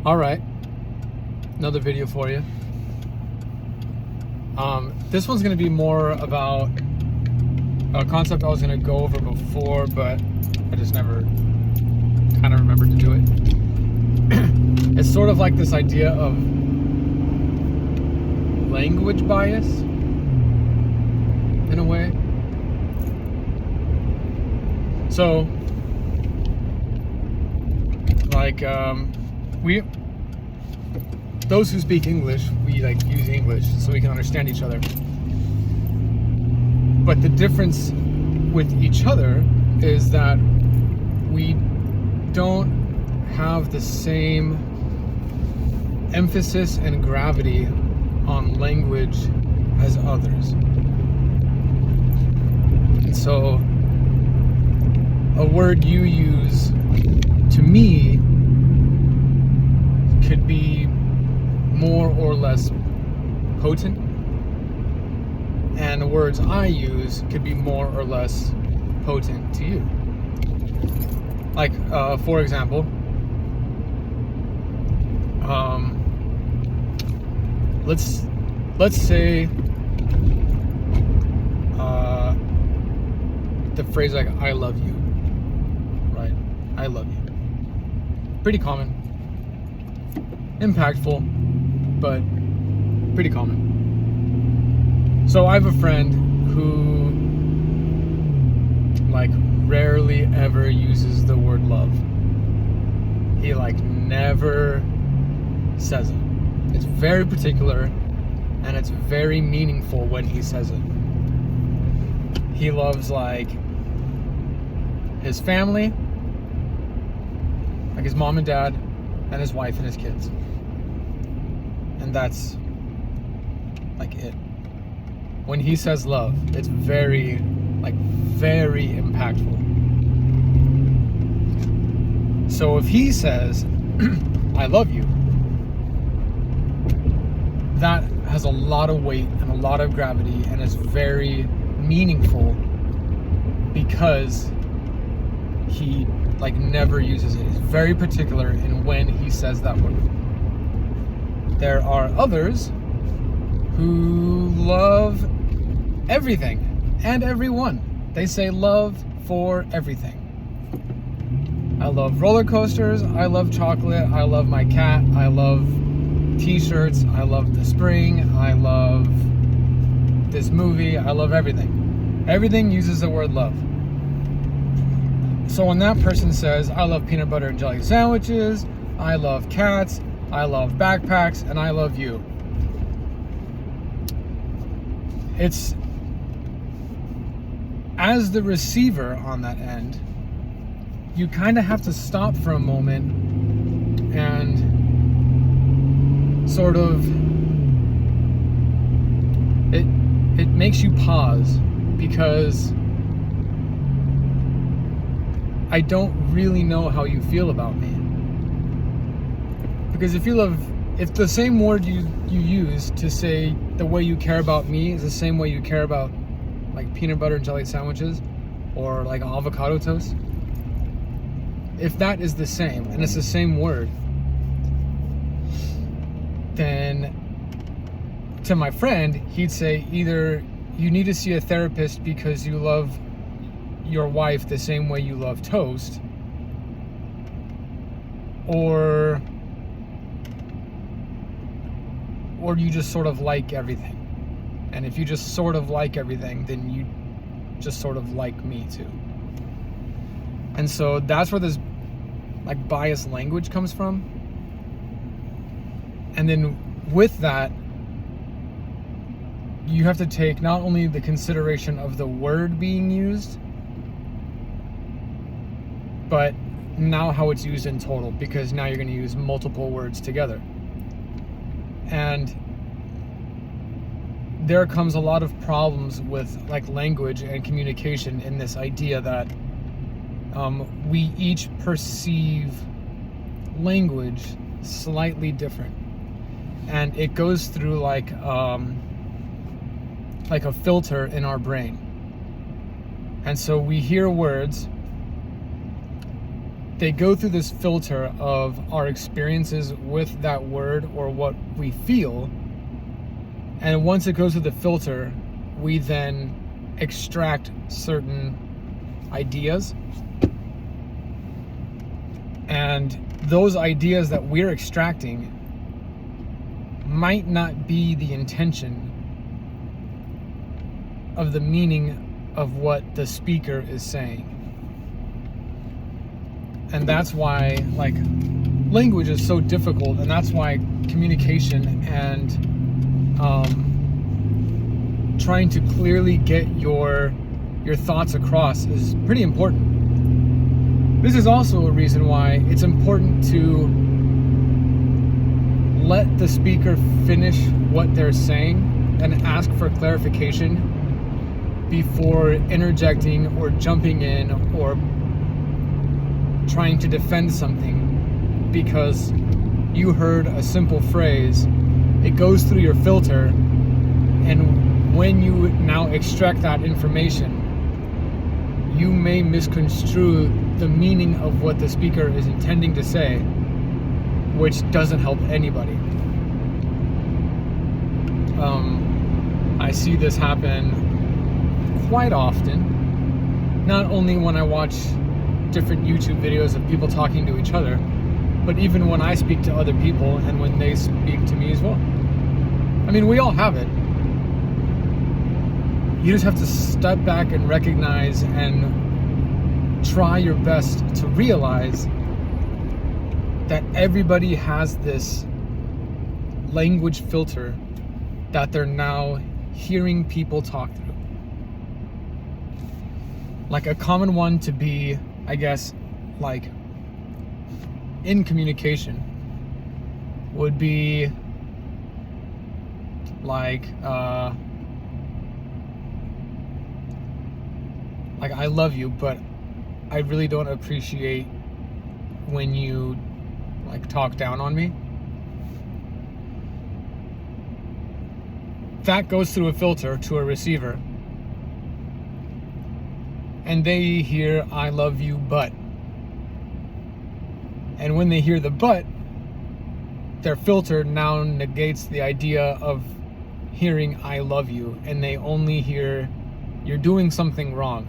All right, another video for you. This one's going to be more about a concept I was going to go over before, but I just never kind of remembered to do it. It's sort of like this idea of language bias, in a way. So, like, those who speak English, we like use English so we can understand each other. But the difference with each other is that we don't have the same emphasis and gravity on language as others. And so a word you use to me could be more or less potent, and the words I use could be more or less potent to you. Like, for example, let's say the phrase like "I love you," right? I love you. Pretty common, impactful, but pretty common. So I have a friend who like rarely ever uses the word love. He like never says it. It's very particular and it's very meaningful when he says it. He loves like his family, like his mom and dad and his wife and his kids. And that's like it. When he says love, it's very impactful. So if he says, I love you, that has a lot of weight and a lot of gravity and is very meaningful because he like never uses it. He's very particular in when he says that word. There are others who love everything and everyone. They say love for everything. I love roller coasters, I love chocolate, I love my cat, I love t-shirts, I love the spring, I love this movie, I love everything. Everything uses the word love. So when that person says, I love peanut butter and jelly sandwiches, I love cats, I love backpacks, and I love you, it's, as the receiver on that end, you kind of have to stop for a moment and sort of, it makes you pause, because I don't really know how you feel about me. Because if the same word you use to say the way you care about me is the same way you care about like peanut butter and jelly sandwiches or like avocado toast, if that is the same and it's the same word, then to my friend, he'd say either you need to see a therapist because you love your wife the same way you love toast, or you just sort of like everything. And if you just sort of like everything, then you just sort of like me too. And so that's where this like biased language comes from. And then with that, you have to take not only the consideration of the word being used, but now how it's used in total, because now you're going to use multiple words together. And there comes a lot of problems with like language and communication in this idea that we each perceive language slightly different, and it goes through like a filter in our brain. And so we hear words they go through this filter of our experiences with that word or what we feel. And once it goes through the filter, we then extract certain ideas. And those ideas that we're extracting might not be the intention of the meaning of what the speaker is saying. And that's why, like, language is so difficult, and that's why communication and trying to clearly get your thoughts across is pretty important. This is also a reason why it's important to let the speaker finish what they're saying and ask for clarification before interjecting or jumping in or trying to defend something because you heard a simple phrase. It goes through your filter, and when you now extract that information, you may misconstrue the meaning of what the speaker is intending to say, which doesn't help anybody. I see this happen quite often, not only when I watch different YouTube videos of people talking to each other, but even when I speak to other people and when they speak to me as well. I mean, we all have it. You just have to step back and recognize and try your best to realize that everybody has this language filter that they're now hearing people talk through. Like a common one to be, I guess, like in communication would be like I love you, but I really don't appreciate when you like talk down on me. That goes through a filter to a receiver, and they hear I love you, but. And when they hear the but, their filter now negates the idea of hearing I love you, and they only hear you're doing something wrong.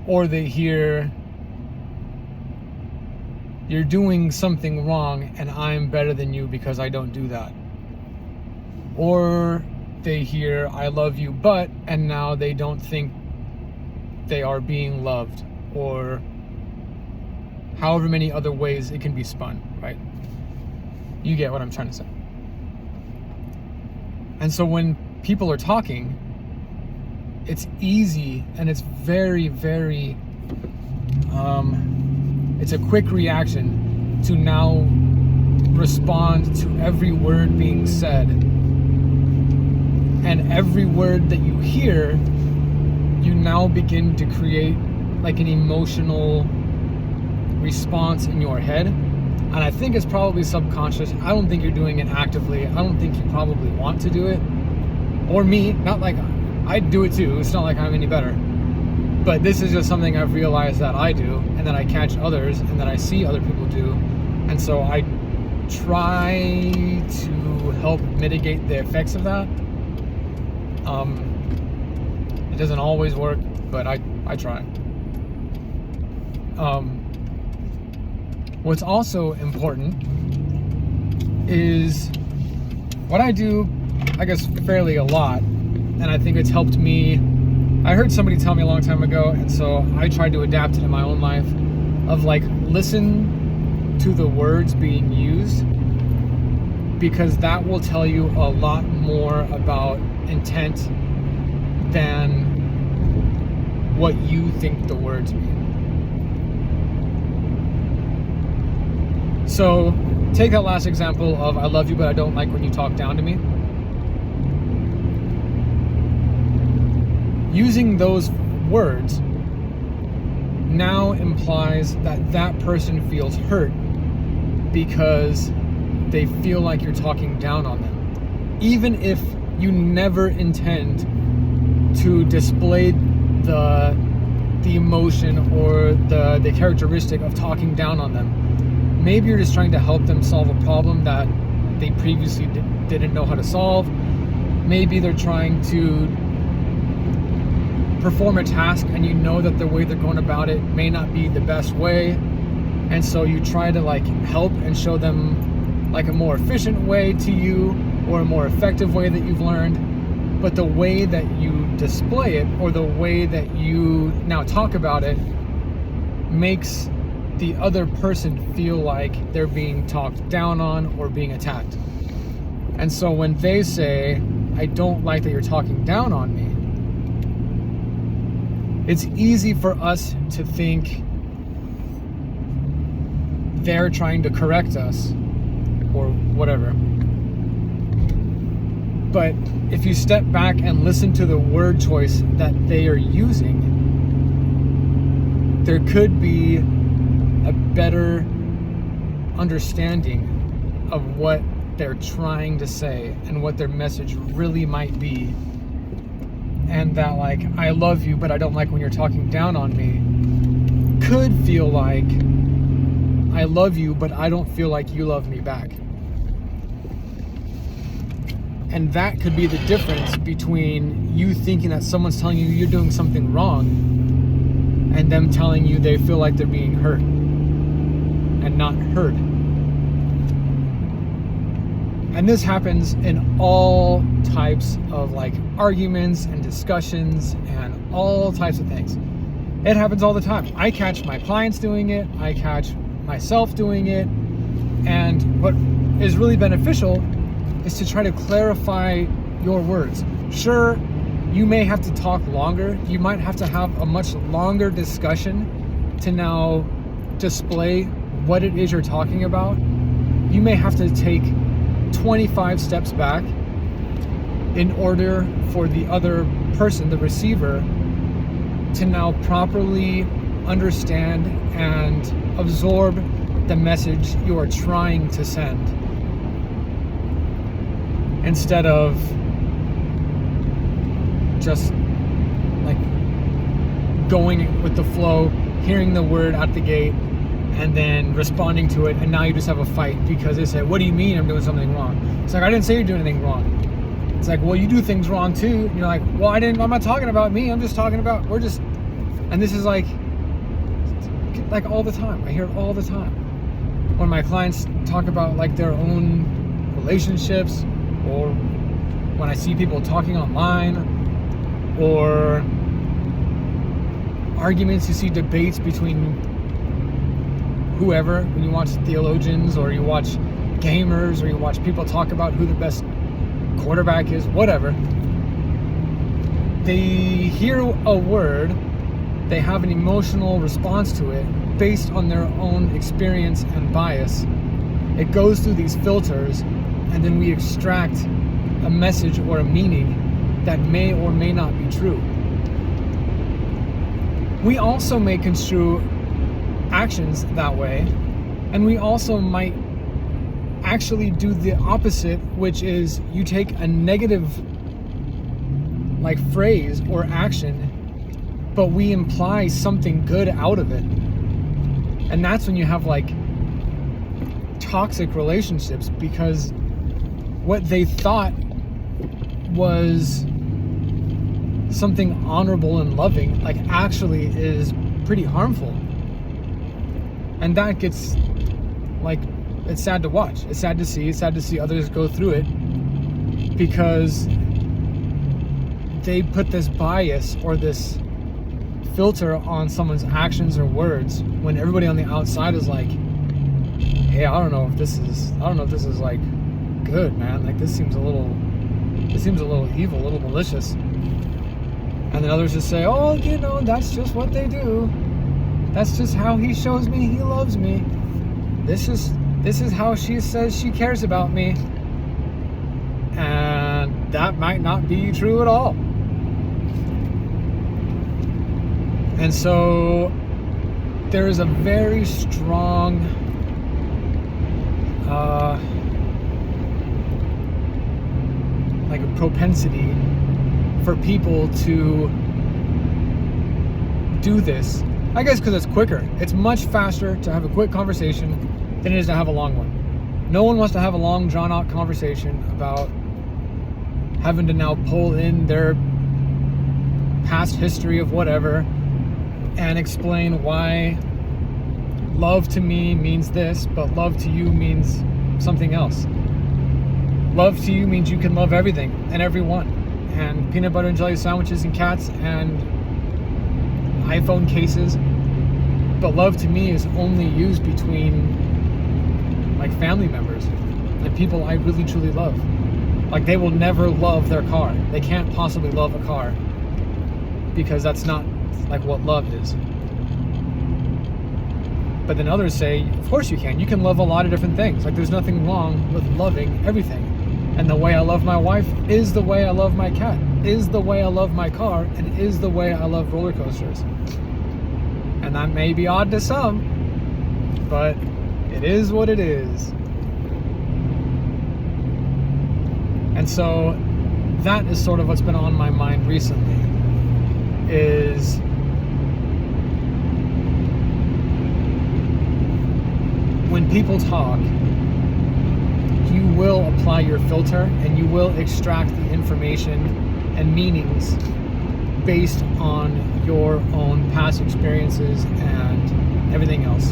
Or they hear you're doing something wrong and I'm better than you because I don't do that. Or they hear I love you but, and now they don't think they are being loved, or however many other ways it can be spun, right? You get what I'm trying to say. And so when people are talking, it's easy and it's very, very, it's a quick reaction to now respond to every word being said. And every word that you hear, you now begin to create like an emotional response in your head. And I think it's probably subconscious. I don't think you're doing it actively. I don't think you probably want to do it. Or me, not like I do it too. It's not like I'm any better. But this is just something I've realized that I do, and that I catch others, and that I see other people do. And so I try to help mitigate the effects of that. It doesn't always work, but I try. What's also important is what I do, I guess, fairly a lot, and I think it's helped me. I heard somebody tell me a long time ago, and so I tried to adapt it in my own life, of like, listen to the words being used, because that will tell you a lot more about intent than what you think the words mean. So take that last example of I love you but I don't like when you talk down to me. Using those words now implies that that person feels hurt because they feel like you're talking down on them, even if you never intend to display the the emotion or the characteristic of talking down on them. Maybe you're just trying to help them solve a problem that they previously didn't know how to solve. Maybe they're trying to perform a task and you know that the way they're going about it may not be the best way, and so you try to like help and show them like a more efficient way to you or a more effective way that you've learned. But the way that you display it or the way that you now talk about it makes the other person feel like they're being talked down on or being attacked. And so when they say, I don't like that you're talking down on me, it's easy for us to think they're trying to correct us or whatever. But if you step back and listen to the word choice that they are using, there could be a better understanding of what they're trying to say and what their message really might be. And that like, I love you, but I don't like when you're talking down on me, could feel like, I love you, but I don't feel like you love me back. And that could be the difference between you thinking that someone's telling you you're doing something wrong and them telling you they feel like they're being hurt and not heard. And this happens in all types of like arguments and discussions and all types of things. It happens all the time. I catch my clients doing it. I catch myself doing it. And what is really beneficial is to try to clarify your words. Sure, you may have to talk longer. You might have to have a much longer discussion to now display what it is you're talking about. You may have to take 25 steps back in order for the other person, the receiver, to now properly understand and absorb the message you are trying to send, instead of just like going with the flow, hearing the word out the gate, and then responding to it, and now you just have a fight because they say, what do you mean I'm doing something wrong? It's like, I didn't say you're doing anything wrong. It's like, well, you do things wrong too. And you're like, well, I'm not talking about me, I'm just talking about, and this is like all the time. I hear it all the time. When my clients talk about like their own relationships, or when I see people talking online, or arguments, you see debates between whoever, when you watch theologians or you watch gamers or you watch people talk about who the best quarterback is, whatever, they hear a word, they have an emotional response to it based on their own experience and bias. It goes through these filters, and then we extract a message or a meaning that may or may not be true. We also may construe actions that way, and we also might actually do the opposite, which is you take a negative like phrase or action, but we imply something good out of it. And that's when you have like toxic relationships, because what they thought was something honorable and loving like actually is pretty harmful. And that gets like, it's sad to watch. It's sad to see. It's sad to see others go through it, because they put this bias or this filter on someone's actions or words, when everybody on the outside is like, hey, I don't know if this is like good, man. Like this seems a little evil, a little malicious. And then others just say, oh, you know, that's just what they do. That's just how he shows me he loves me. This is how she says she cares about me. And that might not be true at all. And so there is a very strong like a propensity for people to do this, I guess because it's quicker. It's much faster to have a quick conversation than it is to have a long one. No one wants to have a long, drawn-out conversation about having to now pull in their past history of whatever and explain why love to me means this, but love to you means something else. Love to you means you can love everything and everyone, and peanut butter and jelly sandwiches and cats and iPhone cases. But love to me is only used between like family members and people I really truly love. Like, they will never love their car. They can't possibly love a car because that's not like what love is. But then others say, of course you can. You can love a lot of different things. Like, there's nothing wrong with loving everything. And the way I love my wife is the way I love my cat, is the way I love my car, and is the way I love roller coasters. And that may be odd to some, but it is what it is. And so that is sort of what's been on my mind recently, is when people talk, you will apply your filter and you will extract the information and meanings based on your own past experiences and everything else.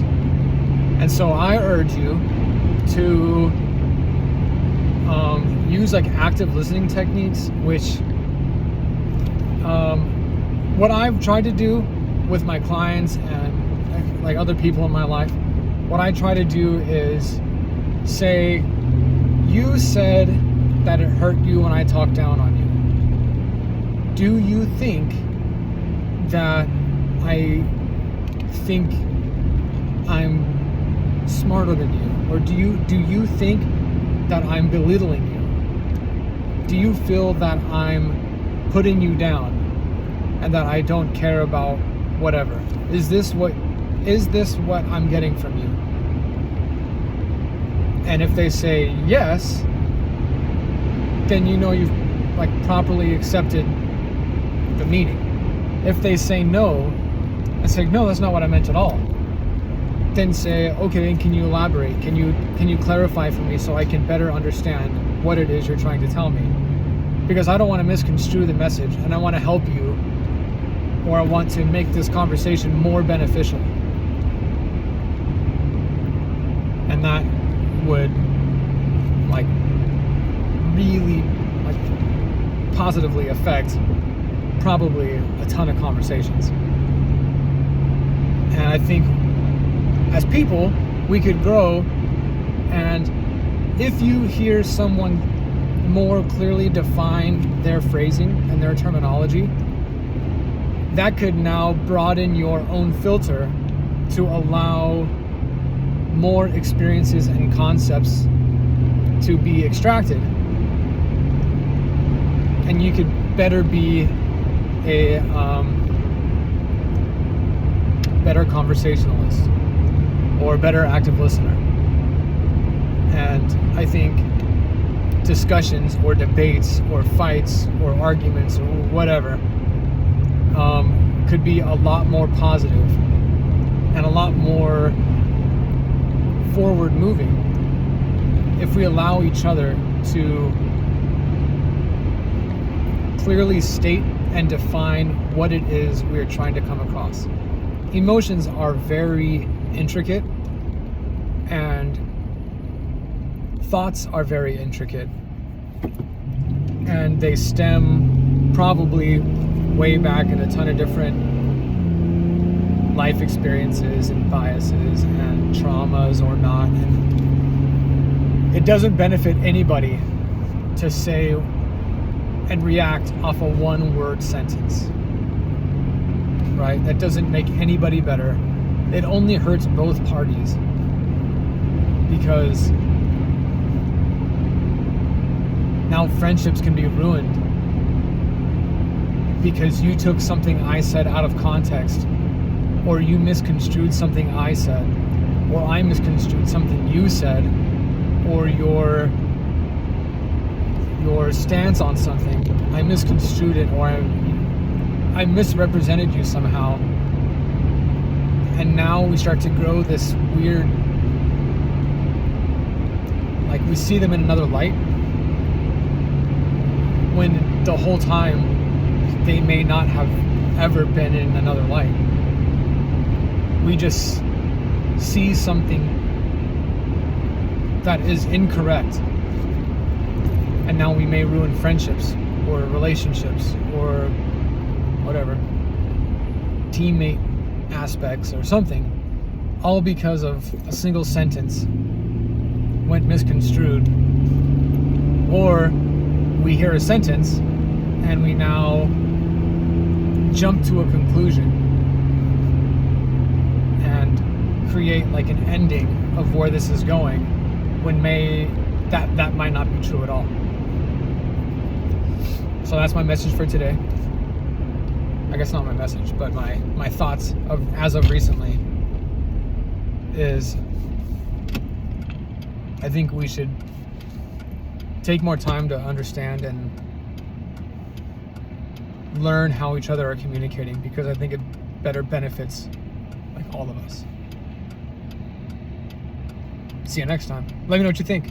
And so I urge you to use like active listening techniques, which what I've tried to do with my clients and like other people in my life, what I try to do is say, you said that it hurt you when I talked down on you. Do you think that I think I'm smarter than you? Or do you think that I'm belittling you? Do you feel that I'm putting you down and that I don't care about whatever? Is this what I'm getting from you? And if they say yes, then you know you've like properly accepted the meaning. If they say no, I say, no, that's not what I meant at all. Then say, okay, can you elaborate? Can you clarify for me so I can better understand what it is you're trying to tell me? Because I don't want to misconstrue the message, and I want to help you, or I want to make this conversation more beneficial. And that would like really like positively affect probably a ton of conversations. And I think as people, we could grow, and if you hear someone more clearly define their phrasing and their terminology, that could now broaden your own filter to allow more experiences and concepts to be extracted. And you could better be a better conversationalist or better active listener. And I think discussions or debates or fights or arguments or whatever could be a lot more positive and a lot more forward moving if we allow each other to clearly state and define what it is we're trying to come across. Emotions are very intricate, and thoughts are very intricate, and they stem probably way back in a ton of different life experiences and biases and traumas or not. And it doesn't benefit anybody to say and react off a one-word sentence, right? That doesn't make anybody better. It only hurts both parties, because now friendships can be ruined because you took something I said out of context, or you misconstrued something I said, or I misconstrued something you said, or your stance on something, I misconstrued it, or I misrepresented you somehow, And now we start to grow this weird, like we see them in another light, when the whole time they may not have ever been in another light. We just see something that is incorrect, and now we may ruin friendships or relationships or whatever, teammate aspects or something, all because of a single sentence went misconstrued. Or we hear a sentence and we now jump to a conclusion and create like an ending of where this is going, when that might not be true at all. So that's my message for today. I guess not my message, but my thoughts as of recently is, I think we should take more time to understand and learn how each other are communicating, because I think it better benefits like all of us. See you next time. Let me know what you think.